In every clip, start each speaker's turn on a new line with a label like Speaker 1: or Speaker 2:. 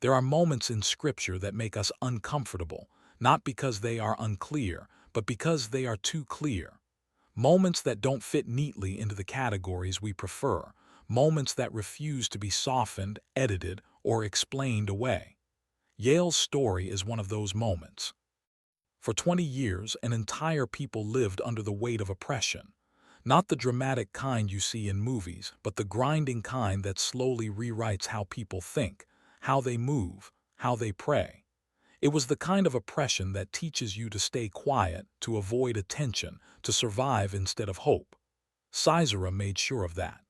Speaker 1: There are moments in Scripture that make us uncomfortable, not because they are unclear, but because they are too clear. Moments that don't fit neatly into the categories we prefer, moments that refuse to be softened, edited, or explained away. Jael's story is one of those moments. For 20 years, an entire people lived under the weight of oppression. Not the dramatic kind you see in movies, but the grinding kind that slowly rewrites how people think, how they move, how they pray. It was the kind of oppression that teaches you to stay quiet, to avoid attention, to survive instead of hope. Sisera made sure of that.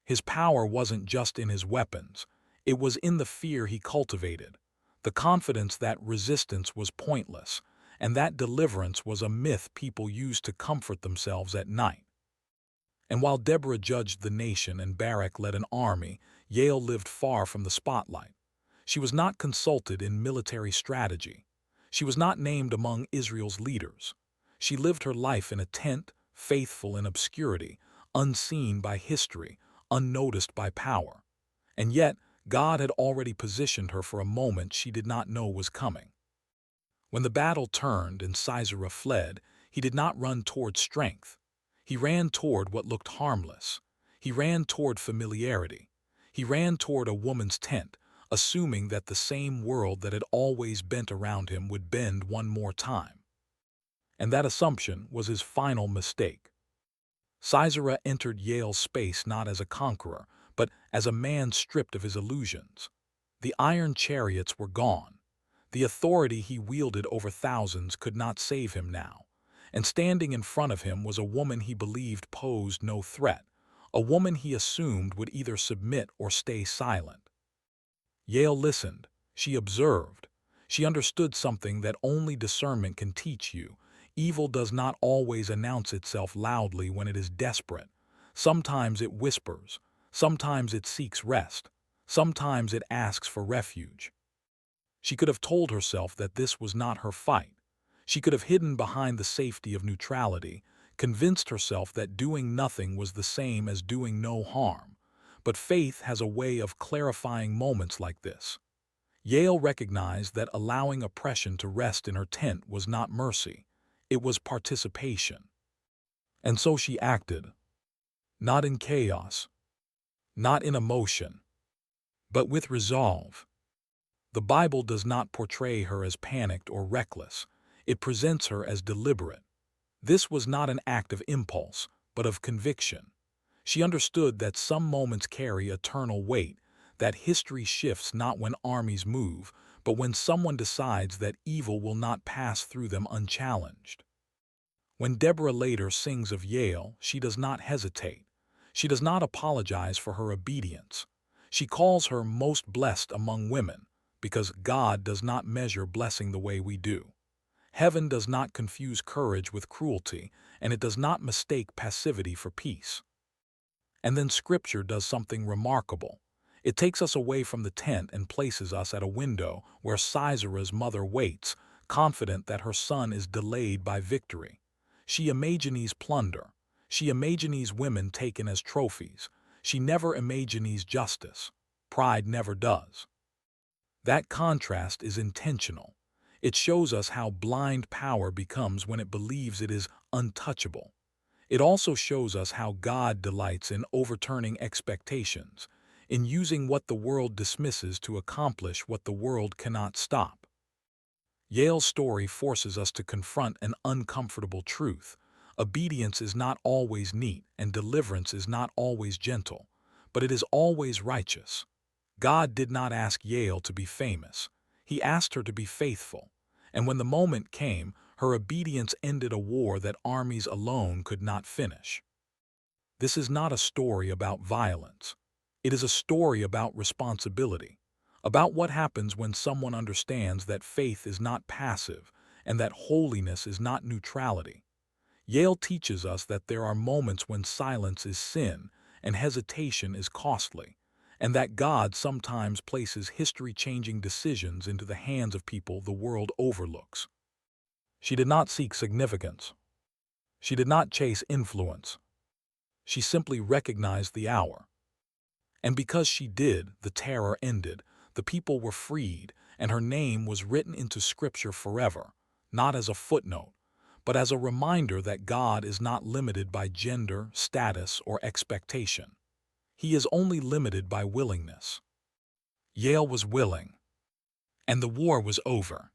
Speaker 1: His power wasn't just in his weapons. It was in the fear he cultivated, the confidence that resistance was pointless, and that deliverance was a myth people used to comfort themselves at night. And while Deborah judged the nation and Barak led an army, Jael lived far from the spotlight. She was not consulted in military strategy. She was not named among Israel's leaders. She lived her life in a tent, faithful in obscurity, unseen by history, unnoticed by power. And yet, God had already positioned her for a moment she did not know was coming. When the battle turned and Sisera fled, he did not run toward strength. He ran toward what looked harmless. He ran toward familiarity. He ran toward a woman's tent, assuming that the same world that had always bent around him would bend one more time. And that assumption was his final mistake. Sisera entered Jael's space not as a conqueror, but as a man stripped of his illusions. The iron chariots were gone. The authority he wielded over thousands could not save him now. And standing in front of him was a woman he believed posed no threat, a woman he assumed would either submit or stay silent. Jael listened. She observed. She understood something that only discernment can teach you. Evil does not always announce itself loudly when it is desperate. Sometimes it whispers. Sometimes it seeks rest. Sometimes it asks for refuge. She could have told herself that this was not her fight. She could have hidden behind the safety of neutrality, convinced herself that doing nothing was the same as doing no harm. But faith has a way of clarifying moments like this. Jael recognized that allowing oppression to rest in her tent was not mercy. It was participation. And so she acted, not in chaos, not in emotion, but with resolve. The Bible does not portray her as panicked or reckless. It presents her as deliberate. This was not an act of impulse, but of conviction. She understood that some moments carry eternal weight, that history shifts not when armies move, but when someone decides that evil will not pass through them unchallenged. When Deborah later sings of Jael, she does not hesitate. She does not apologize for her obedience. She calls her most blessed among women, because God does not measure blessing the way we do. Heaven does not confuse courage with cruelty, and it does not mistake passivity for peace. And then Scripture does something remarkable. It takes us away from the tent and places us at a window where Sisera's mother waits, confident that her son is delayed by victory. She imagines plunder. She imagines women taken as trophies. She never imagines justice. Pride never does. That contrast is intentional. It shows us how blind power becomes when it believes it is untouchable. It also shows us how God delights in overturning expectations, in using what the world dismisses to accomplish what the world cannot stop. Jael's story forces us to confront an uncomfortable truth. Obedience is not always neat, and deliverance is not always gentle, but it is always righteous. God did not ask Jael to be famous. He asked her to be faithful. And when the moment came, her obedience ended a war that armies alone could not finish. This is not a story about violence. It is a story about responsibility, about what happens when someone understands that faith is not passive and that holiness is not neutrality. Jael teaches us that there are moments when silence is sin and hesitation is costly, and that God sometimes places history-changing decisions into the hands of people the world overlooks. She did not seek significance. She did not chase influence. She simply recognized the hour. And because she did, the terror ended. The people were freed, and her name was written into Scripture forever, not as a footnote, but as a reminder that God is not limited by gender, status, or expectation. He is only limited by willingness. Jael was willing, and the war was over.